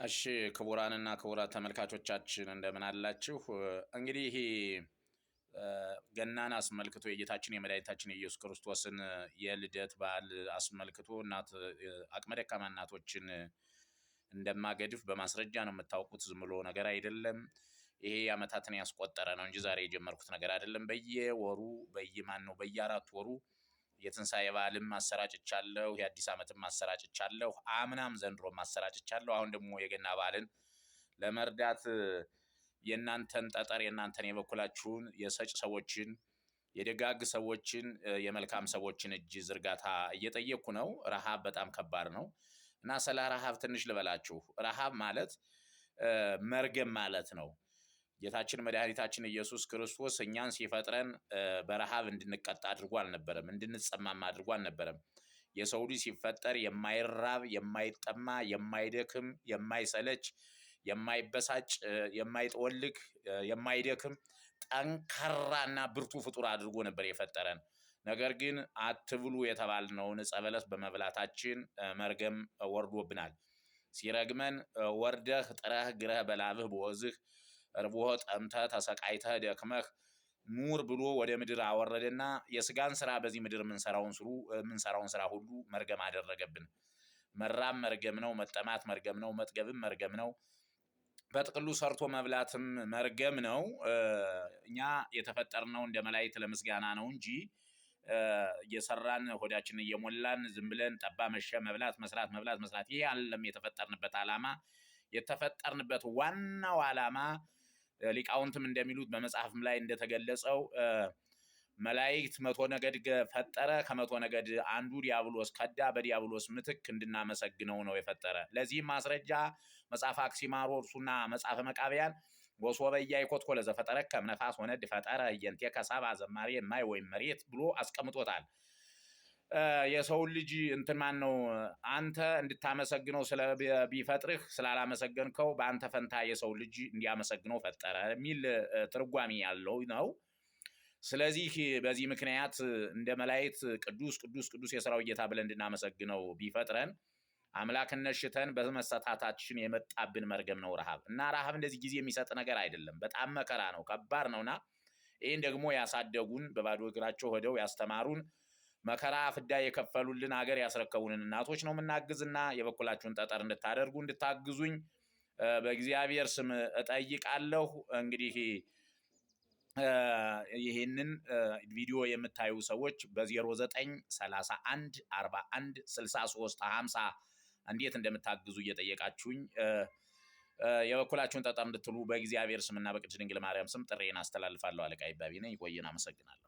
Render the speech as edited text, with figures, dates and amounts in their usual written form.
እሺ ክቡራንና ክቡራት ተመልካቾቻችን እንደምን አላችሁ? እንግዲህ ይሄ ገናን አስመልክቶ የጌታችን የመድኃኒታችን የኢየሱስ ክርስቶስን የልደት በዓል አስመልክቶ አቅመ ደካማ እናቶችን እንደማገድፍ በማስረጃ ነው የምታውቁት። ዝም ብሎ ነገር አይደለም። ይሄ ዓመታትን ያስቆጠረ ነው እንጂ ዛሬ የጀመርኩት ነገር አይደለም። በየአራት ወሩ የትንሣኤ በዓልም ማሰራጭቻለሁ፣ የአዲስ ዓመትም ማሰራጭቻለሁ፣ አምናም ዘንድሮም ማሰራጭቻለሁ። አሁን ደግሞ የገና በዓልን ለመርዳት የእናንተን ጠጠር የእናንተን የበኩላችሁን የሰጭ ሰዎችን የደጋግ ሰዎችን የመልካም ሰዎችን እጅ ዝርጋታ እየጠየቅኩ ነው። ረሃብ በጣም ከባድ ነው እና ስለ ረሃብ ትንሽ ልበላችሁ። ረሃብ ማለት መርገም ማለት ነው። ጌታችን መድኃኒታችን ኢየሱስ ክርስቶስ እኛን ሲፈጥረን በረሃብ እንድንቀጣ አድርጎ አልነበረም፣ እንድንጸማም አድርጎ አልነበረም። የሰው ልጅ ሲፈጠር የማይራብ የማይጠማ የማይደክም የማይሰለች የማይበሳጭ የማይጠወልግ የማይደክም ጠንካራና ብርቱ ፍጡር አድርጎ ነበር የፈጠረን። ነገር ግን አትብሉ የተባልነውን ዕፀ በለስ በመብላታችን መርገም ወርዶብናል። ሲረግመን ወርደህ ጥረህ ግረህ በላብህ በወዝህ ርቦህ ጠምተህ ተሰቃይተህ ደክመህ ኑር ብሎ ወደ ምድር አወረደና የስጋን ስራ በዚህ ምድር የምንሰራውን ስራ ሁሉ መርገም አደረገብን። መራብ መርገም ነው፣ መጠማት መርገም ነው፣ መጥገብም መርገም ነው፣ በጥቅሉ ሰርቶ መብላትም መርገም ነው። እኛ የተፈጠርነው እንደ መላእክት ለምስጋና ነው እንጂ እየሰራን ሆዳችንን እየሞላን ዝም ብለን ጠባ መሸ መስራት ይሄ አይደለም የተፈጠርንበት ዓላማ። የተፈጠርንበት ዋናው ዓላማ ሊቃውንትም እንደሚሉት በመጽሐፍም ላይ እንደተገለጸው መላእክት 100 ነገድ ፈጠረ። ከ100 ነገድ አንዱ ዲያብሎስ ከዳ፣ በዲያብሎስ ምትክ እንድናመሰግነው ነው የፈጠረ። ለዚህም ማስረጃ መጽሐፈ አክሲማሮስና መጽሐፈ መቃብያን ወሶበ ኢያእኮትኮ ለዘፈጠረከ እምነፋስ ወነድ ፈጠረ እየንቴከ ሰብአ ዘማሬ ማይ ወይም መሬት ብሎ አስቀምጦታል። የሰው ልጅ ነው አንተ እንድታመሰግነው ቢፈጥርህ ስላላመሰገንከው በአንተ ፈንታ የሰው ልጅ እንዲያመሰግነው ፈጠረ የሚል ትርጓሜ ያለው ነው። ስለዚህ በዚህ ምክንያት እንደ መላእክት ቅዱስ ቅዱስ ቅዱስ የሰራዊት ጌታ ብለን እንድናመሰግነው ቢፈጥረን አምላክነት ሽተን በመሰታታችን የመጣብን መርገም ነው ረሃብ። እና ረሃብ እንደዚህ ጊዜ የሚሰጥ ነገር አይደለም። በጣም መከራ ነው፣ ከባድ ነውና ይህን ደግሞ ያሳደጉን በባዶ እግራቸው ሄደው ያስተማሩን መከራ ፍዳ የከፈሉልን ሀገር ያስረከቡንን እናቶች ነው የምናግዝና የበኩላችሁን ጠጠር እንድታደርጉ እንድታግዙኝ በእግዚአብሔር ስም እጠይቃለሁ። እንግዲህ ይሄንን ቪዲዮ የምታዩ ሰዎች በ0931 41 63 50 እንዴት እንደምታግዙ እየጠየቃችሁኝ የበኩላችሁን ጠጠር እንድትሉ በእግዚአብሔር ስምና በቅድስት ድንግል ማርያም ስም ጥሬን አስተላልፋለሁ። አለቃ ይባቢ ነኝ። ይቆየን። አመሰግናለሁ።